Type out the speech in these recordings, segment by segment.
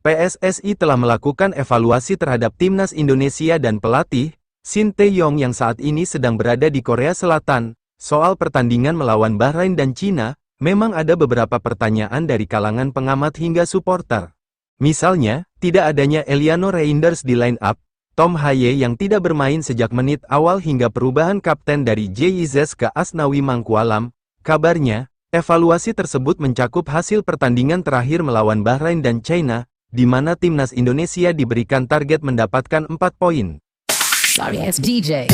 PSSI telah melakukan evaluasi terhadap timnas Indonesia dan pelatih, Shin Tae-yong yang saat ini sedang berada di Korea Selatan. Soal pertandingan melawan Bahrain dan Cina, memang ada beberapa pertanyaan dari kalangan pengamat hingga supporter. Misalnya, tidak adanya Eliano Reinders di line-up, Tom Haye yang tidak bermain sejak menit awal hingga perubahan kapten dari JIZ ke Asnawi Mangkualam. Kabarnya, evaluasi tersebut mencakup hasil pertandingan terakhir melawan Bahrain dan China, di mana timnas Indonesia diberikan target mendapatkan 4 poin. Sorry, it's DJ.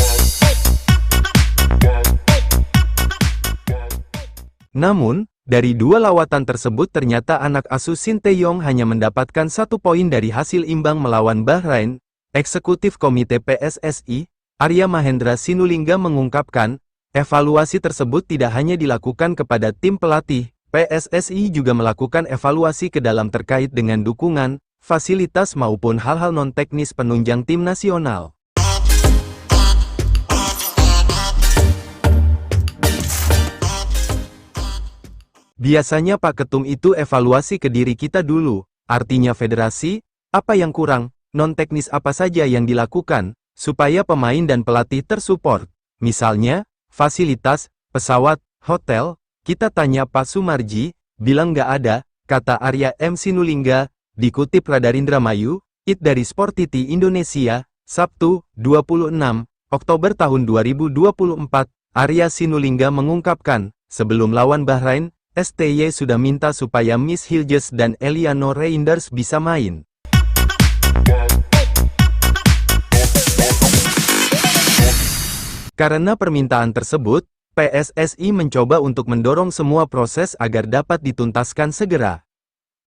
Namun, dari dua lawatan tersebut ternyata anak asuh Shin Tae-yong hanya mendapatkan 1 poin dari hasil imbang melawan Bahrain. Eksekutif Komite PSSI, Arya Mahendra Sinulinga mengungkapkan, evaluasi tersebut tidak hanya dilakukan kepada tim pelatih, PSSI juga melakukan evaluasi ke dalam terkait dengan dukungan, fasilitas maupun hal-hal non-teknis penunjang tim nasional. Biasanya Pak Ketum itu evaluasi ke diri kita dulu, artinya federasi, apa yang kurang, non-teknis apa saja yang dilakukan, supaya pemain dan pelatih tersupport. Misalnya, fasilitas, pesawat, hotel, kita tanya Pak Sumarji, bilang nggak ada, kata Arya M. Sinulinga, dikutip Radarindra Mayu, IT dari Sportiti Indonesia, Sabtu, 26 Oktober tahun 2024, Arya Sinulinga mengungkapkan, sebelum lawan Bahrain, STY sudah minta supaya Miss Hilges dan Eliano Reinders bisa main. Karena permintaan tersebut, PSSI mencoba untuk mendorong semua proses agar dapat dituntaskan segera.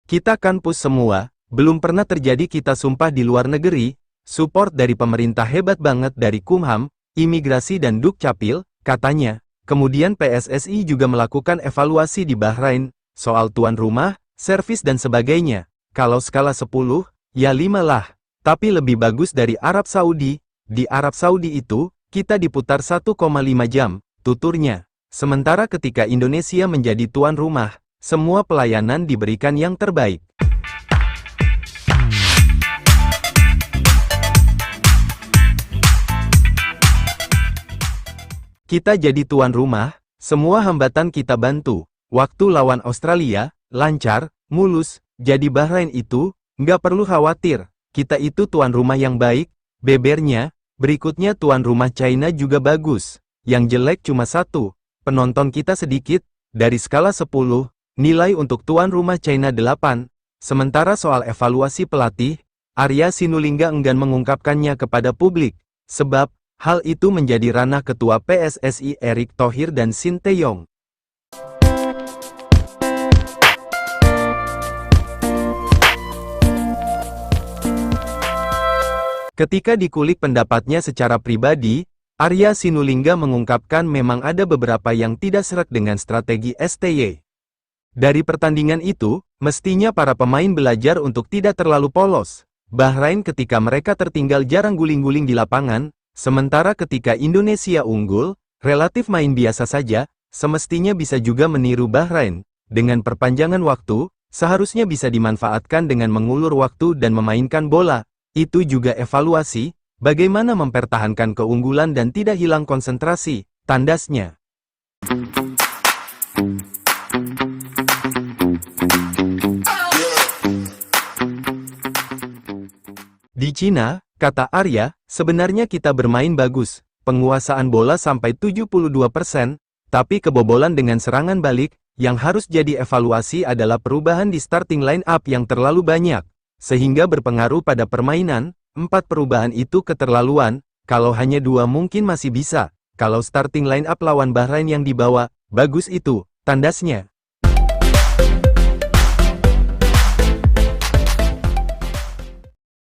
Kita kan push semua, belum pernah terjadi kita sumpah di luar negeri, support dari pemerintah hebat banget dari Kumham, Imigrasi dan Dukcapil, katanya. Kemudian PSSI juga melakukan evaluasi di Bahrain, soal tuan rumah, servis dan sebagainya. Kalau skala 10, ya 5 lah. Tapi lebih bagus dari Arab Saudi. Di Arab Saudi itu, kita diputar 1,5 jam, tuturnya. Sementara ketika Indonesia menjadi tuan rumah, semua pelayanan diberikan yang terbaik. Kita jadi tuan rumah, semua hambatan kita bantu. Waktu lawan Australia, lancar, mulus, jadi Bahrain itu, nggak perlu khawatir. Kita itu tuan rumah yang baik, bebernya. Berikutnya tuan rumah China juga bagus. Yang jelek cuma 1, penonton kita sedikit, dari skala 10, nilai untuk tuan rumah China 8. Sementara soal evaluasi pelatih, Arya Sinulinga enggan mengungkapkannya kepada publik, sebab, hal itu menjadi ranah Ketua PSSI Erick Thohir dan Shin Tae-yong. Ketika dikulik pendapatnya secara pribadi, Arya Sinulinga mengungkapkan memang ada beberapa yang tidak serak dengan strategi STY. Dari pertandingan itu, mestinya para pemain belajar untuk tidak terlalu polos. Bahrain ketika mereka tertinggal jarang guling-guling di lapangan, sementara ketika Indonesia unggul, relatif main biasa saja, semestinya bisa juga meniru Bahrain. Dengan perpanjangan waktu, seharusnya bisa dimanfaatkan dengan mengulur waktu dan memainkan bola. Itu juga evaluasi, bagaimana mempertahankan keunggulan dan tidak hilang konsentrasi, tandasnya. Di Cina, kata Arya, sebenarnya kita bermain bagus, penguasaan bola sampai 72%, tapi kebobolan dengan serangan balik, yang harus jadi evaluasi adalah perubahan di starting line up yang terlalu banyak, sehingga berpengaruh pada permainan. 4 perubahan itu keterlaluan, kalau hanya 2 mungkin masih bisa, kalau starting line up lawan Bahrain yang dibawa, bagus itu, tandasnya.